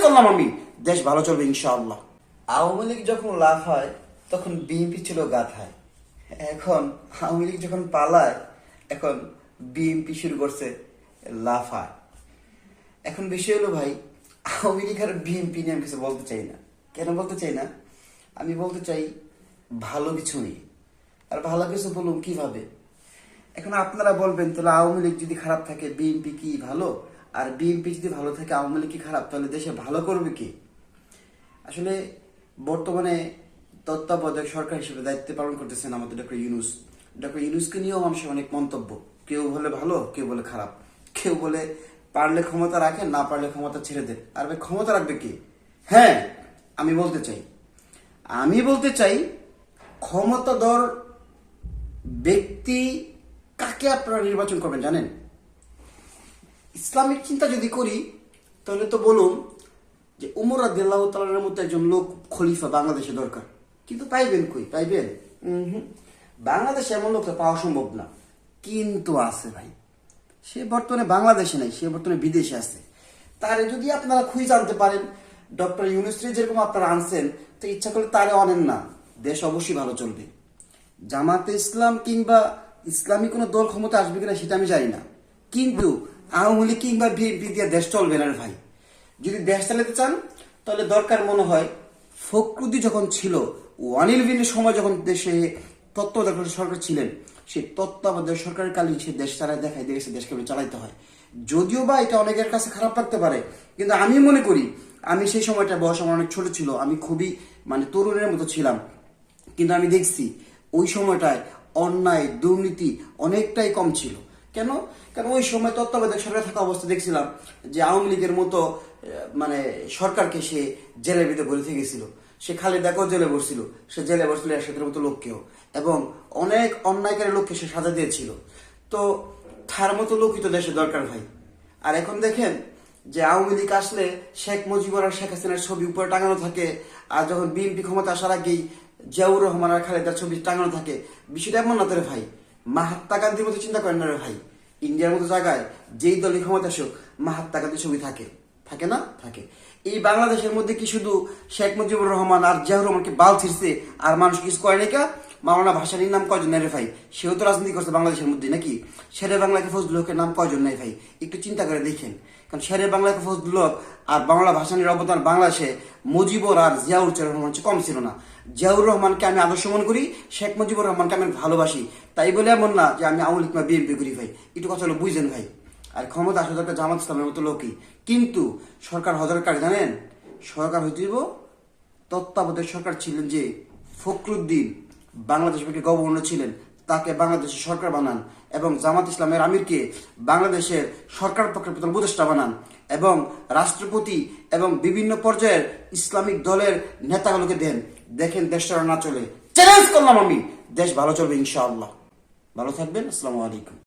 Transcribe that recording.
করলাম আমি, দেশ ভালো চলবে ইনশাআল্লাহ। আওয়ামী লীগ যখন লাভ হয় তখন বিএনপি ছিল গাথায়, এখন আওয়ামী লীগ যখন পালায় এখন বিএনপি শুরু করছে লাফায়। এখন বিষয় হলো ভাই, আওয়ামী লীগ আর বিএনপি নিয়ে আমি কিছু বলতে চাই না। কেন বলতে চাই না? আমি বলতে চাই ভালো কিছু নিয়ে। আর ভালো কিছু বলুন কিভাবে? এখন আপনারা বলবেন তাহলে আওয়ামী লীগ যদি খারাপ থাকে বিএনপি কি ভালো, আর বিএনপি যদি ভালো থাকে আওয়ামী লীগ কি খারাপ, তাহলে দেশে ভালো করবে কি? আসলে বর্তমানে তত্ত্বাবধায়ক সরকার হিসেবে দায়িত্ব পালন করতেছেন আমাদের ডক্টর ইউনূস। ডক্টর ইউনূসকে নিয়েও মানুষের অনেক মন্তব্য, কেউ বলে ভালো, কেউ বলে খারাপ, কেউ বলে পারলে ক্ষমতা রাখেন, না পারলে ক্ষমতা ছেড়ে দেন। আর ভাই ক্ষমতা রাখবে কে? হ্যাঁ, আমি বলতে চাই ক্ষমতাধর ব্যক্তি কাকে আপনারা নির্বাচন করবেন জানেন? ইসলামিক চিন্তা যদি করি তাহলে তো বলুন যে উমর রাদিয়াল্লাহু তাআলার মতো একজন লোক খলিফা বাংলাদেশে দরকার। কিন্তু পাইবেন কই? পাইবেন? বাংলাদেশে এমন লোকটা পাওয়া সম্ভব না। কিন্তু আছে ভাই, সে বর্তমানে বাংলাদেশে নাই, সে বর্তমানে বিদেশে আছে। তারে যদি আপনারা খুঁজে আনতে পারেন, ডক্টর ইউনূসকে যেরকম আপনারা আনছেন, তো ইচ্ছা করলে তারে আনেন না, দেশ অবশ্যই ভালো চলবে। জামাতে ইসলাম কিংবা ইসলামী কোনো দল ক্ষমতা আসবে কিনা সেটা আমি জানি না, কিন্তু আওয়ামী লীগ কিংবা বিএনপি দিয়ে দেশ চলবে না রে ভাই। যদি দেশ চালাতে চান তাহলে দরকার মনে হয় ফখরুদ্দিন যখন ছিল, ওয়ান-ইলেভেনের সময় যখন দেশে তত্ত্বাবধায়ক সরকার ছিলেন, সেই তত্ত্বাবধায়ক সরকারের কালীন সে দেশ চালায় দেখায় দিয়েছে দেশকে চালাইতে হয়। যদিও বা এটা অনেকের কাছে খারাপ লাগতে পারে, কিন্তু আমি মনে করি আমি সেই সময়টা বয়স আমার অনেক ছোট ছিল, আমি খুবই তরুণের মতো ছিলাম, কিন্তু আমি দেখছি ওই সময়টায় অন্যায় দুর্নীতি অনেকটাই কম ছিল। কেন? কারণ ওই সময় তত্ত্বাবধায়ক সরকার থাকা অবস্থা দেখছিলাম যে আওয়ামী লীগের মতো সরকারকে সে জেলের ভিতরে ভরে থেকেছিল। সে খালেদাকেও জেলে বসছিল, সে জেলে বসছিল এরশাদের মতো লোককেও, এবং অনেক অন্যায়কারী লোককে সে সাজা দিয়েছিল। তো তার মতো লোকই তো দেশে দরকার ভাই। আর এখন দেখেন যে আওয়ামী লীগ আসলে শেখ মুজিবুর আর শেখ হাসিনার ছবি উপরে টাঙানো থাকে, আর যখন বিএনপি ক্ষমতা আসার আগেই জিয়াউর রহমান আর খালেদার ছবি টাঙানো থাকে। বিষয়টা এমন না তো রে ভাই, মহাত্মা গান্ধীর মতো চিন্তা করেন না রে ভাই। ইন্ডিয়ার মতো জায়গায় যেই দলই ক্ষমতা আসুক মহাত্মা গান্ধীর ছবি থাকে, থাকে না? থাকে। এই বাংলাদেশের মধ্যে কি শুধু শেখ মুজিবুর রহমান আর জিয়াউর রহমানকে বাল ছিঁড়ছে আর মানুষ কিছু করে নাকি? মাওলানা ভাসানীর নাম কয়জন নাই রে ভাই? সেও তো রাজনীতি করছে বাংলাদেশের মধ্যে নাকি? শেরে বাংলাকে ফজলুল হকের নাম কয়জন নাই ভাই? একটু চিন্তা করে দেখেন। কারণ শেরে বাংলাকে ফজলুল হক আর বাংলা ভাসানীর অবদান বাংলাদেশে মুজিবুর আর জিয়াউর রহমান কম ছিল না। জিয়াউর রহমানকে আমি আদর্শ মনে করি, শেখ মুজিবুর রহমানকে আমি ভালোবাসি, তাই বলে এমন না যে আমি আওয়ামী লীগ বা বিএনপি করি ভাই। একটু কথা হলো বুঝছেন ভাই। আর ক্ষমতা আসলে দরকার জামাত ইসলামের মতো লোকই, কিন্তু সরকার হজরকার জানেন? সরকার হইতে তত্ত্বাবধায়ক সরকার ছিলেন যে ফখরুদ্দিন, বাংলাদেশ ব্যাংকের গভর্নর ছিলেন, তাকে বাংলাদেশের সরকার বানান, এবং জামাত ইসলামের আমিরকে বাংলাদেশের সরকার পক্ষের প্রধান উপদেষ্টা বানান, এবং রাষ্ট্রপতি এবং বিভিন্ন পর্যায়ের ইসলামিক দলের নেতাগুলোকে দেন। দেখেন দেশটা না চলে, চ্যালেঞ্জ করলাম আমি, দেশ ভালো চলবে ইনশাআল্লাহ। ভালো থাকবেন। আসসালামু আলাইকুম।